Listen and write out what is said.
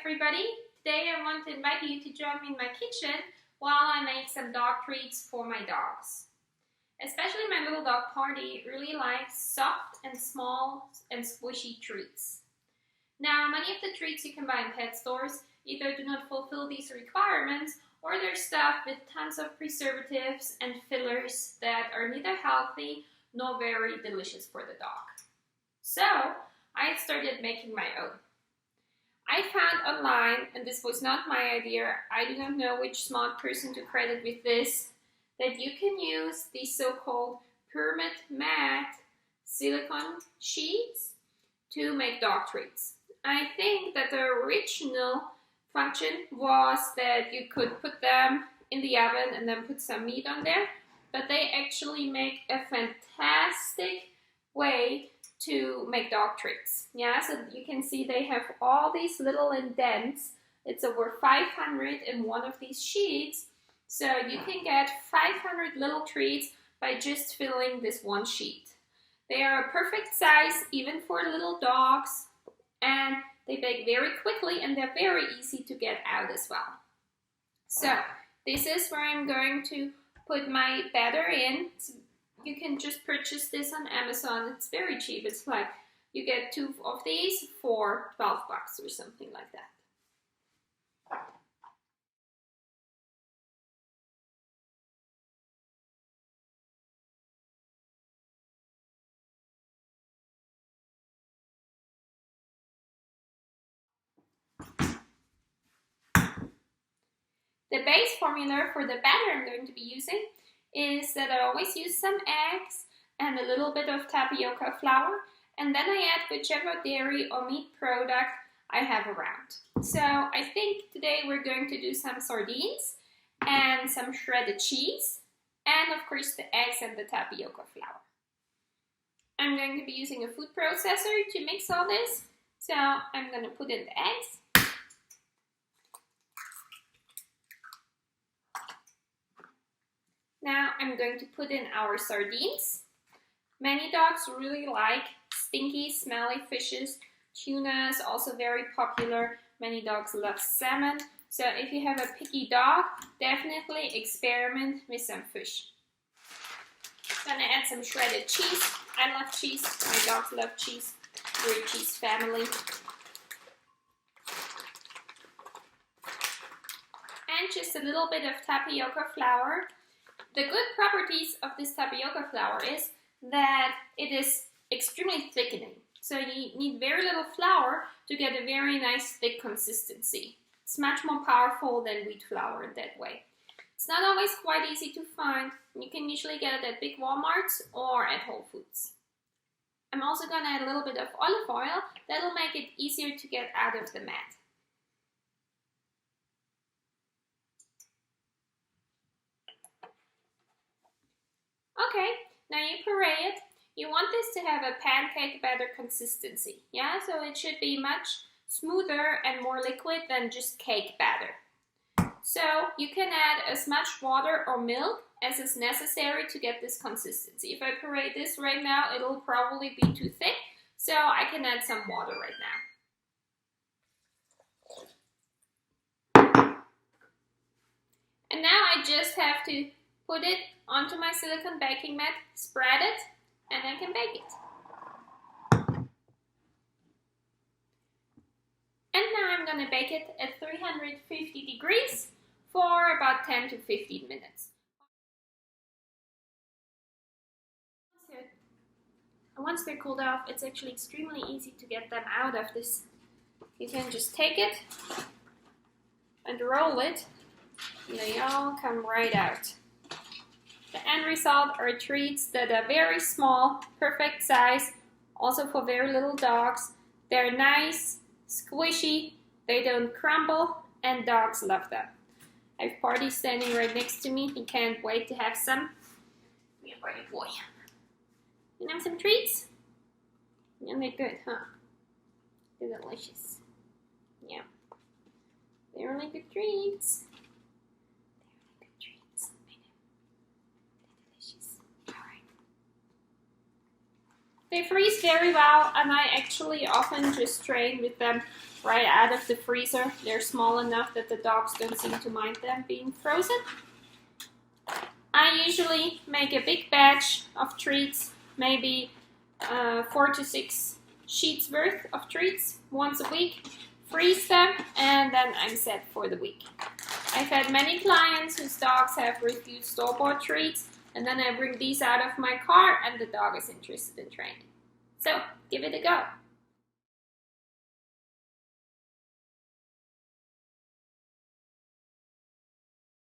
everybody. Today I want to invite you to join me in my kitchen while I make some dog treats for my dogs. Especially my little dog Party really likes soft and small and squishy treats. Now, many of the treats you can buy in pet stores either do not fulfill these requirements or they're stuffed with tons of preservatives and fillers that are neither healthy nor very delicious for the dog. So, I started making my own. I found online, and this was not my idea, I do not know which smart person to credit with this, that you can use these so-called pyramid mat silicone sheets to make dog treats. I think that the original function was that you could put them in the oven and then put some meat on there, but they actually make a fantastic way to make dog treats. Yeah, so you can see they have all these little indents. It's over 500 in one of these sheets. So you can get 500 little treats by just filling this one sheet. They are a perfect size even for little dogs, and they bake very quickly and they're very easy to get out as well. So this is where I'm going to put my batter in. You can just purchase this on Amazon. It's very cheap. It's like you get 2 of these for $12 or something like that. The base formula for the batter I'm going to be using is that I always use some eggs and a little bit of tapioca flour, and then I add whichever dairy or meat product I have around. So I think today we're going to do some sardines and some shredded cheese, and of course the eggs and the tapioca flour. I'm going to be using a food processor to mix all this, so I'm going to put in the eggs. Now I'm going to put in our sardines. Many dogs really like stinky, smelly fishes. Tuna is also very popular. Many dogs love salmon. So if you have a picky dog, definitely experiment with some fish. I'm gonna add some shredded cheese. I love cheese. My dogs love cheese. We're a cheese family. And just a little bit of tapioca flour. The good properties of this tapioca flour is that it is extremely thickening. So you need very little flour to get a very nice thick consistency. It's much more powerful than wheat flour in that way. It's not always quite easy to find. You can usually get it at big Walmarts or at Whole Foods. I'm also going to add a little bit of olive oil. That'll make it easier to get out of the mat. Okay, now you puree it. You want this to have a pancake batter consistency, yeah? So it should be much smoother and more liquid than just cake batter. So you can add as much water or milk as is necessary to get this consistency. If I puree this right now, it'll probably be too thick, so I can add some water right now. And now I just have to put it onto my silicone baking mat, spread it, and I can bake it. And now I'm going to bake it at 350 degrees for about 10 to 15 minutes. And once they're cooled off, it's actually extremely easy to get them out of this. You can just take it and roll it, and they all come right out. The end result are treats that are very small, perfect size, also for very little dogs. They're nice, squishy, they don't crumble, and dogs love them. I have Party standing right next to me. He can't wait to have some. Be a brave boy. You know some treats? And they're good, huh? They're delicious. Yeah. They're really good treats. They freeze very well, and I actually often just train with them right out of the freezer. They're small enough that the dogs don't seem to mind them being frozen. I usually make a big batch of treats, maybe 4 to 6 sheets worth of treats once a week, freeze them, and then I'm set for the week. I've had many clients whose dogs have refused store-bought treats, and then I bring these out of my car and the dog is interested in training. So give it a go.